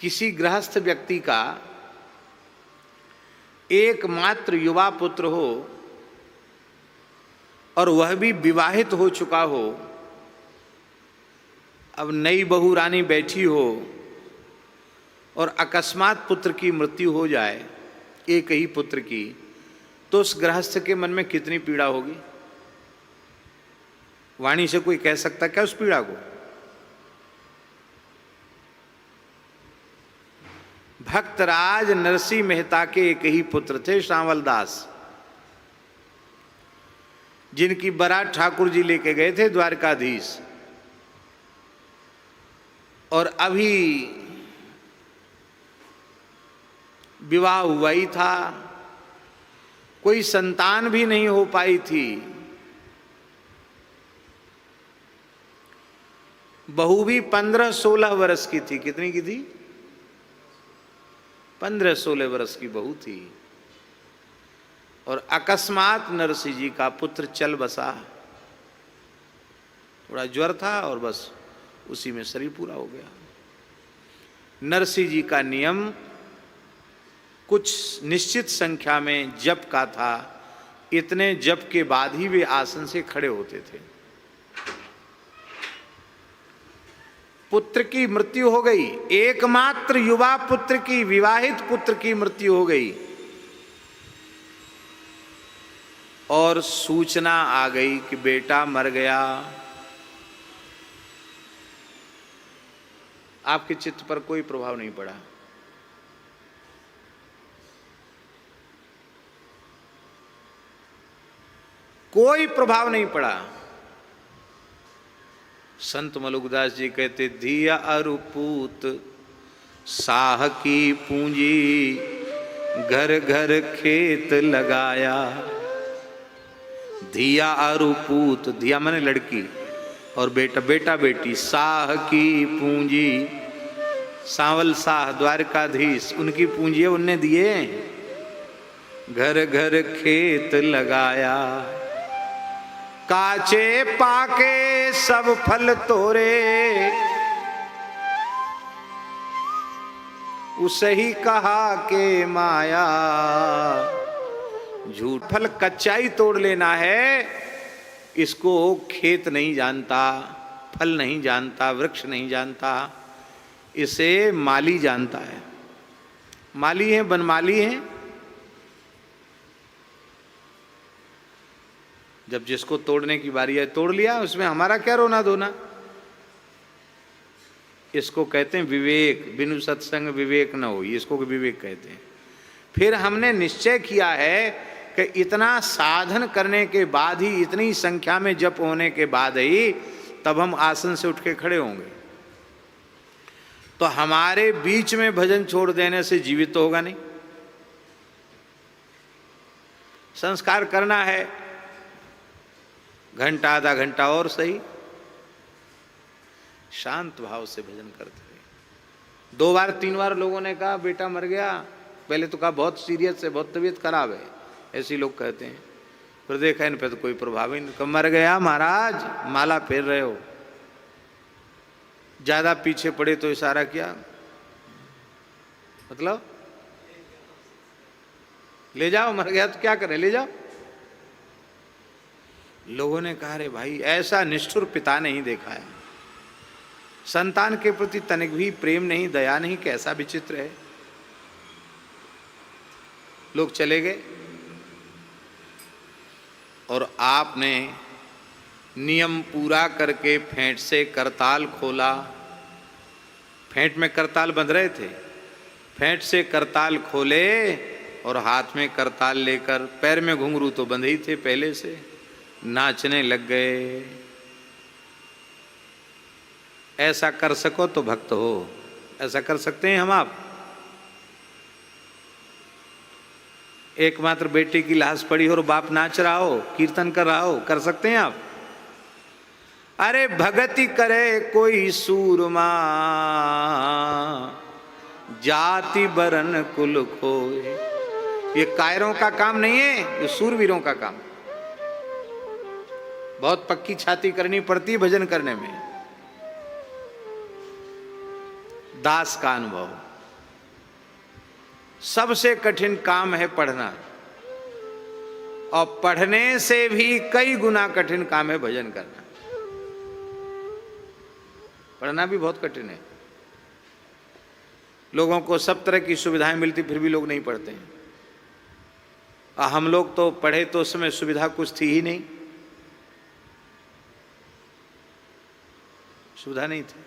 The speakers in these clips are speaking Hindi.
किसी गृहस्थ व्यक्ति का एकमात्र युवा पुत्र हो और वह भी विवाहित हो चुका हो, अब नई बहू रानी बैठी हो और अकस्मात पुत्र की मृत्यु हो जाए, एक ही पुत्र की, तो उस गृहस्थ के मन में कितनी पीड़ा होगी। वाणी से कोई कह सकता क्या उस पीड़ा को? भक्तराज नरसिंह मेहता के एक ही पुत्र थे, श्यामल दास, जिनकी बारात ठाकुर जी लेके गए थे द्वारकाधीश, और अभी विवाह हुआ ही था, कोई संतान भी नहीं हो पाई थी। बहू भी 15-16 वर्ष की थी। कितनी की थी? 15-16 वर्ष की बहू थी। और अकस्मात नरसिंह जी का पुत्र चल बसा। थोड़ा ज्वर था और बस उसी में शरीर पूरा हो गया। नरसिंह जी का नियम कुछ निश्चित संख्या में जप का था, इतने जप के बाद ही वे आसन से खड़े होते थे। पुत्र की मृत्यु हो गई, एकमात्र युवा पुत्र की, विवाहित पुत्र की मृत्यु हो गई, और सूचना आ गई कि बेटा मर गया। आपके चित्त पर कोई प्रभाव नहीं पड़ा। कोई प्रभाव नहीं पड़ा। संत मलुकदास जी कहते, धिया अरुपूत साह की पूंजी, घर घर खेत लगाया। धिया अरुपूत, धिया माने लड़की, और बेटा बेटा बेटी, साह की पूंजी, सांवल साह द्वारकाधीश उनकी पूंजी उनने दिए। घर घर खेत लगाया, काचे पाके सब फल तोरे, उसे ही कहा के माया। झूठ, फल कच्चा ही तोड़ लेना है, इसको खेत नहीं जानता, फल नहीं जानता, वृक्ष नहीं जानता, इसे माली जानता है। माली है, बनमाली है। जब जिसको तोड़ने की बारी है तोड़ लिया, उसमें हमारा क्या रोना धोना। इसको कहते हैं विवेक। बिनु सत्संग विवेक न हो, इसको विवेक कहते हैं। फिर हमने निश्चय किया है कि इतना साधन करने के बाद ही, इतनी संख्या में जप होने के बाद ही तब हम आसन से उठ के खड़े होंगे। तो हमारे बीच में भजन छोड़ देने से जीवित तो होगा नहीं। संस्कार करना है, घंटा आधा घंटा और सही, शांत भाव से भजन करते रहे। 2 बार 3 बार लोगों ने कहा बेटा मर गया, पहले तो कहा बहुत सीरियस है, बहुत तबीयत खराब है, ऐसे लोग कहते हैं। फिर देखा इन पे तो कोई प्रभाव ही नहीं। कब मर गया महाराज, माला फेर रहे हो। ज्यादा पीछे पड़े तो इशारा किया, मतलब ले जाओ, मर गया तो क्या करें, ले जाओ। लोगों ने कहा रे भाई, ऐसा निष्ठुर पिता नहीं देखा है, संतान के प्रति तनिक भी प्रेम नहीं, दया नहीं, कैसा विचित्र है। लोग चले गए और आपने नियम पूरा करके फेंट से करताल खोला। फेंट में करताल बंध रहे थे, फेंट से करताल खोले और हाथ में करताल लेकर, पैर में घुंघरू तो बंधे ही थे पहले से, नाचने लग गए। ऐसा कर सको तो भक्त हो। ऐसा कर सकते हैं हम आप? एकमात्र बेटे की लाश पड़ी हो और बाप नाच रहा हो, कीर्तन कर रहा हो, कर सकते हैं आप? अरे भगति करे कोई सूरमा, जाति बरन कुल खोए। ये कायरों का काम नहीं है, ये सूरवीरों का काम। बहुत पक्की छाती करनी पड़ती भजन करने में। दास का अनुभव। सबसे कठिन काम है पढ़ना, और पढ़ने से भी कई गुना कठिन काम है भजन करना। पढ़ना भी बहुत कठिन है। लोगों को सब तरह की सुविधाएं मिलती फिर भी लोग नहीं पढ़ते हैं। और हम लोग तो पढ़े तो उस समय सुविधा कुछ थी ही नहीं, सुविधा नहीं थी।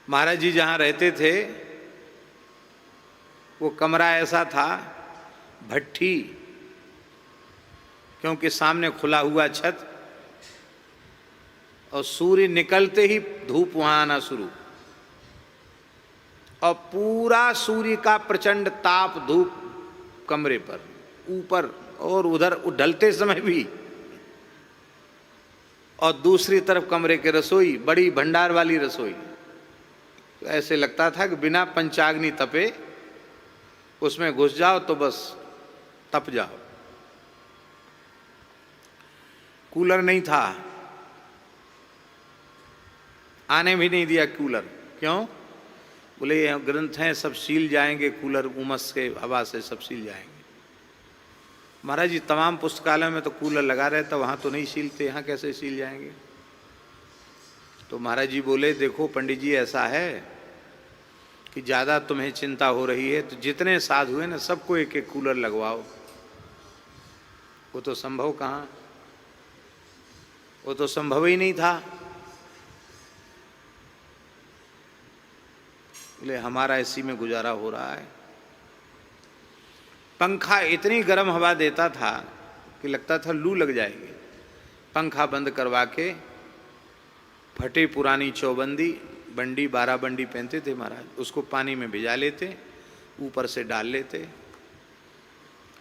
महाराज जी जहाँ रहते थे वो कमरा ऐसा था, भट्ठी, क्योंकि सामने खुला हुआ छत, और सूर्य निकलते ही धूप वहां आना शुरू, और पूरा सूर्य का प्रचंड ताप धूप कमरे पर, ऊपर और उधर ढलते समय भी, और दूसरी तरफ कमरे के रसोई, बड़ी भंडार वाली रसोई। तो ऐसे लगता था कि बिना पंचाग्नि तपे उसमें घुस जाओ तो बस तप जाओ। कूलर नहीं था, आने भी नहीं दिया कूलर। क्यों? बोले ये ग्रंथ हैं, सब सील जाएंगे, कूलर उमस के हवा से सब सील जाएंगे। महाराज जी तमाम पुस्तकालय में तो कूलर लगा रहता, वहाँ तो नहीं सीलते, यहाँ कैसे सील जाएंगे? तो महाराज जी बोले देखो पंडित जी, ऐसा है कि ज़्यादा तुम्हें चिंता हो रही है तो जितने साधु हैं ना सबको एक एक कूलर लगवाओ। वो तो संभव कहाँ, वो तो संभव ही नहीं था। बोले हमारा एसी में गुजारा हो रहा है। पंखा इतनी गर्म हवा देता था कि लगता था लू लग जाएगी। पंखा बंद करवा के फटे पुरानी चौबंदी बंडी 12 बंडी पहनते थे महाराज, उसको पानी में भिजा लेते, ऊपर से डाल लेते,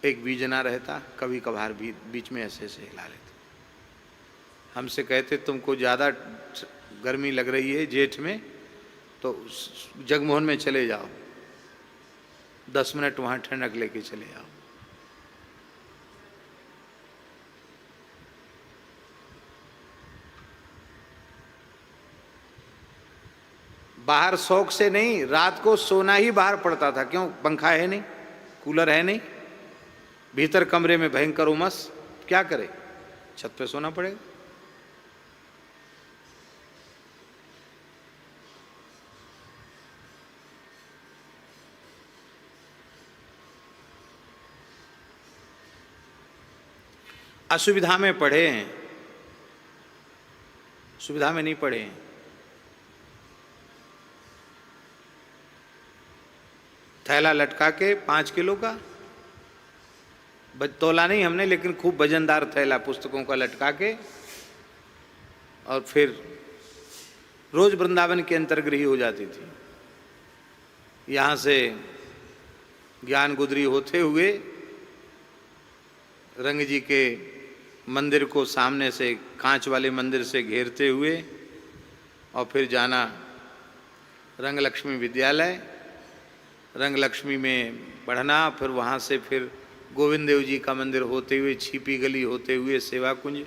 एक बीजना रहता, कभी कभार भी बीच में ऐसे ऐसे हिला लेते। हमसे कहते तुमको ज़्यादा गर्मी लग रही है जेठ में तो जगमोहन में चले जाओ, 10 मिनट वहाँ ठंडक लेके चले जाओ। बाहर शौक से नहीं, रात को सोना ही बाहर पड़ता था। क्यों? पंखा है नहीं, कूलर है नहीं, भीतर कमरे में भयंकर उमस, क्या करे? छत पे सोना पड़ेगा। असुविधा में पढ़े हैं, सुविधा में नहीं पढ़े हैं। थैला लटका के 5 किलो का, तोला नहीं हमने, लेकिन खूब वजनदार थैला पुस्तकों का लटका के, और फिर रोज वृंदावन के अंतर्गृही हो जाती थी। यहाँ से ज्ञान गुदरी होते हुए रंग जी के मंदिर को सामने से, कांच वाले मंदिर से घेरते हुए, और फिर जाना रंग लक्ष्मी विद्यालय, रंग लक्ष्मी में पढ़ना, फिर वहाँ से फिर गोविंद देव जी का मंदिर होते हुए, छिपी गली होते हुए सेवा कुंज,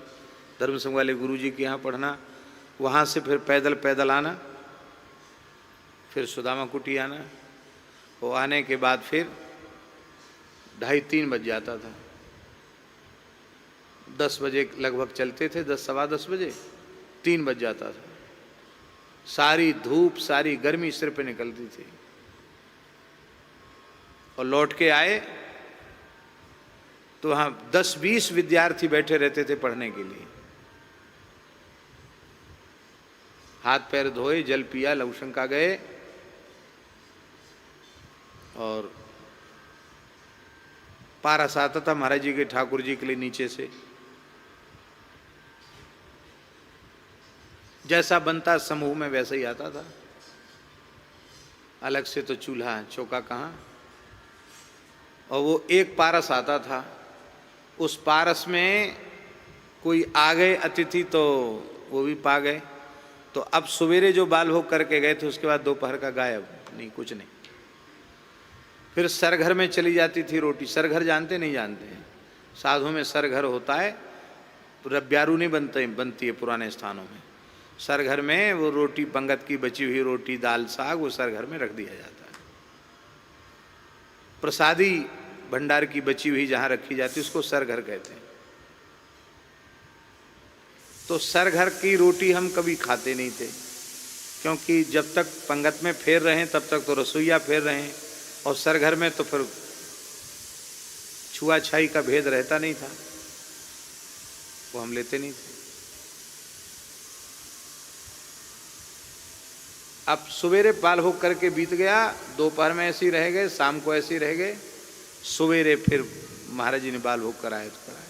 धर्म संघ वाले गुरु जी के यहाँ पढ़ना, वहाँ से फिर पैदल पैदल आना, फिर सुदामा कुटी आना। वो आने के बाद फिर 2:30-3 बज जाता था। 10 बजे लगभग चलते थे, 10 सवा 10 बजे, 3 बज जाता था। सारी धूप सारी गर्मी सिर पे निकलती थी, और लौट के आए तो वहाँ 10-20 विद्यार्थी बैठे रहते थे पढ़ने के लिए। हाथ पैर धोए, जल पिया, लवशंका गए, और पारस आता था महाराज जी के, ठाकुर जी के लिए नीचे से। जैसा बनता समूह में वैसा ही आता था, अलग से तो चूल्हा चौका कहाँ। और वो एक पारस आता था, उस पारस में कोई आ गए अतिथि तो वो भी पा गए। तो अब सवेरे जो बाल भोग करके गए थे उसके बाद दोपहर का गायब, नहीं कुछ नहीं। फिर सरघर में चली जाती थी रोटी। सरघर जानते नहीं जानते हैं? साधु में सरघर होता है, रब्यारू नहीं बनती है पुराने स्थानों में। सरघर में वो रोटी, पंगत की बची हुई रोटी, दाल, साग, वो सरघर में रख दिया जाता है। प्रसादी भंडार की बची हुई जहाँ रखी जाती है उसको सरघर कहते हैं। तो सरघर की रोटी हम कभी खाते नहीं थे, क्योंकि जब तक पंगत में फेर रहे तब तक तो रसोईया फेर रहे हैं, और सरघर में तो फिर छुआछाई का भेद रहता नहीं था, वो हम लेते नहीं थे। अब सवेरे बाल भोग करके बीत गया, दोपहर में ऐसे ही रह गए, शाम को ऐसे ही रह गए, सवेरे फिर महाराज जी ने बाल भोग कराया तो कराया।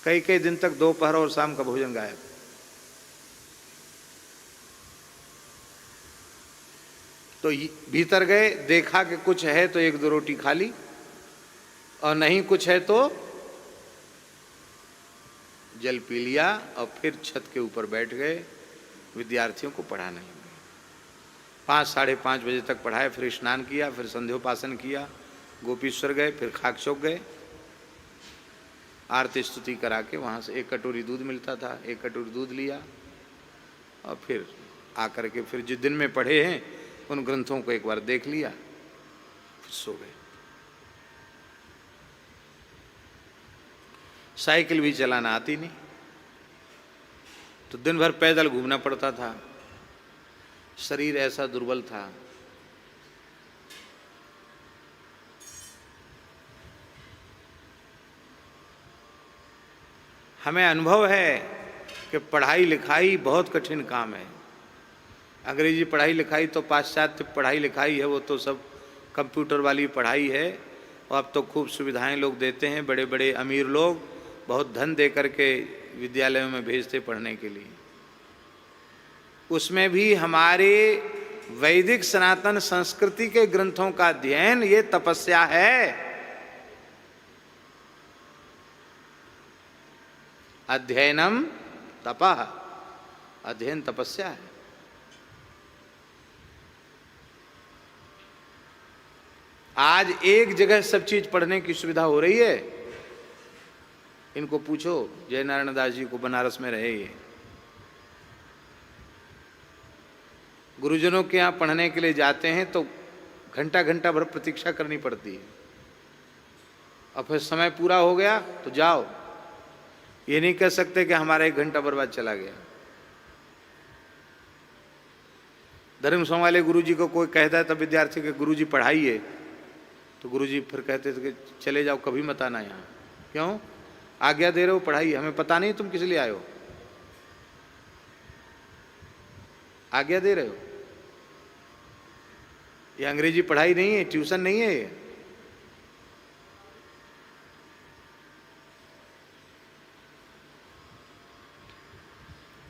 कई कई दिन तक दोपहर और शाम का भोजन गायब। तो भीतर गए, देखा कि कुछ है तो एक दो रोटी खा ली, और नहीं कुछ है तो जल पी लिया, और फिर छत के ऊपर बैठ गए विद्यार्थियों को पढ़ाने लगे। 5 साढ़े 5 बजे तक पढ़ाए, फिर स्नान किया, फिर संध्योपासन किया, गोपीश्वर गए, फिर खाक चौक गए, आरती स्तुति करा के वहाँ से 1 कटोरी दूध मिलता था, 1 कटोरी दूध लिया, और फिर आकर के फिर जिस दिन में पढ़े हैं उन ग्रंथों को एक बार देख लिया, फिर सो गए। साइकिल भी चलाना आती नहीं, तो दिन भर पैदल घूमना पड़ता था, शरीर ऐसा दुर्बल था। हमें अनुभव है कि पढ़ाई लिखाई बहुत कठिन काम है। अंग्रेजी पढ़ाई लिखाई तो पाश्चात्य पढ़ाई लिखाई है, वो तो सब कंप्यूटर वाली पढ़ाई है, और अब तो खूब सुविधाएं लोग देते हैं, बड़े बड़े अमीर लोग बहुत धन दे करके विद्यालयों में भेजते पढ़ने के लिए। उसमें भी हमारे वैदिक सनातन संस्कृति के ग्रंथों का अध्ययन ये तपस्या है। अध्ययनम तपः, अध्ययन तपस्या है। आज एक जगह सब चीज पढ़ने की सुविधा हो रही है। इनको पूछो, जय नारायण दास जी को बनारस में रहे, ये गुरुजनों के यहाँ पढ़ने के लिए जाते हैं तो घंटा घंटा भर प्रतीक्षा करनी पड़ती है, और फिर समय पूरा हो गया तो जाओ। ये नहीं कह सकते कि हमारा 1 घंटा बर्बाद चला गया। धर्म संघ वाले गुरुजी को कोई कहता है तब विद्यार्थी के गुरुजी पढ़ाइए, तो गुरुजी फिर कहते थे कि चले जाओ, कभी मत आना यहाँ। क्यों? आज्ञा दे रहे हो, पढ़ाइए, हमें पता नहीं तुम किस लिए आए हो, आज्ञा दे रहे हो। ये अंग्रेजी पढ़ाई नहीं है, ट्यूशन नहीं है ये।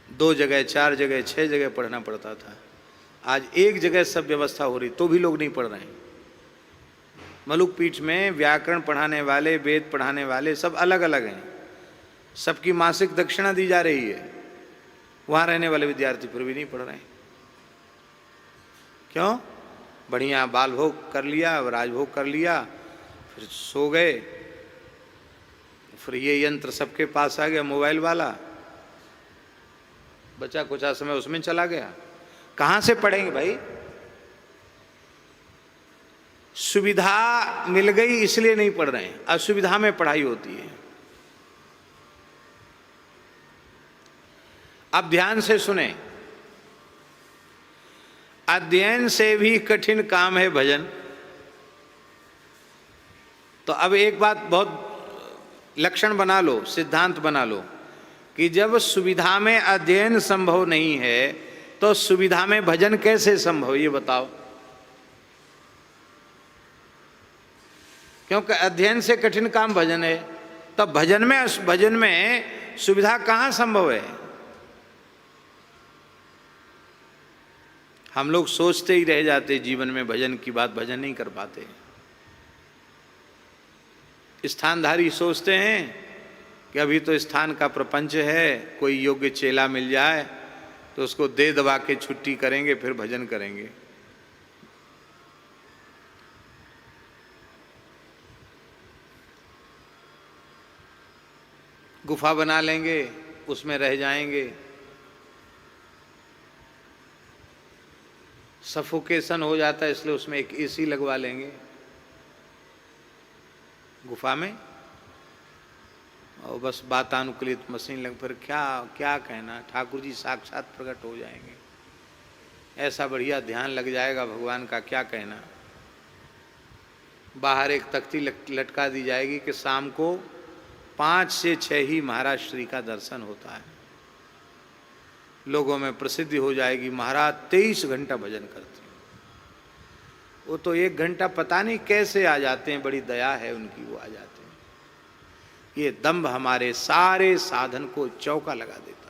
दो जगह, 4 जगह, 6 जगह पढ़ना पड़ता था। आज एक जगह सब व्यवस्था हो रही, तो भी लोग नहीं पढ़ रहे हैं। मलुक पीठ में व्याकरण पढ़ाने वाले, वेद पढ़ाने वाले सब अलग अलग हैं, सबकी मासिक दक्षिणा दी जा रही है। वहाँ रहने वाले विद्यार्थी फिर भी नहीं पढ़ रहे हैं। क्यों? बढ़िया बाल भोग कर लिया, राजभोग कर लिया, फिर सो गए, फिर ये यंत्र सबके पास आ गया, मोबाइल वाला, बचा कुचा समय उसमें चला गया। कहाँ से पढ़ेंगे भाई? सुविधा मिल गई इसलिए नहीं पढ़ रहे हैं, असुविधा में पढ़ाई होती है। अब ध्यान से सुने, अध्ययन से भी कठिन काम है भजन। तो अब एक बात बहुत लक्षण बना लो, सिद्धांत बना लो कि जब सुविधा में अध्ययन संभव नहीं है तो सुविधा में भजन कैसे संभव, ये बताओ। क्योंकि अध्ययन से कठिन काम भजन है, तब भजन में सुविधा कहाँ संभव है? हम लोग सोचते ही रह जाते जीवन में भजन की बात, भजन नहीं कर पाते। स्थानधारी सोचते हैं कि अभी तो स्थान का प्रपंच है, कोई योग्य चेला मिल जाए तो उसको दे दबा के छुट्टी करेंगे, फिर भजन करेंगे। गुफा बना लेंगे, उसमें रह जाएंगे, सफोकेशन हो जाता है इसलिए उसमें एक एसी लगवा लेंगे गुफा में, और बस वातानुकूलित मशीन लग, फिर क्या क्या कहना, ठाकुर जी साक्षात प्रकट हो जाएंगे, ऐसा बढ़िया ध्यान लग जाएगा भगवान का, क्या कहना। बाहर एक तख्ती लटका दी जाएगी कि शाम को 5 से 6 ही महाराज श्री का दर्शन होता है, लोगों में प्रसिद्धि हो जाएगी, महाराज 23 घंटा भजन करते हैं। वो तो 1 घंटा पता नहीं कैसे आ जाते हैं, बड़ी दया है उनकी, वो आ जाते हैं। ये दंभ हमारे सारे साधन को चौका लगा देते।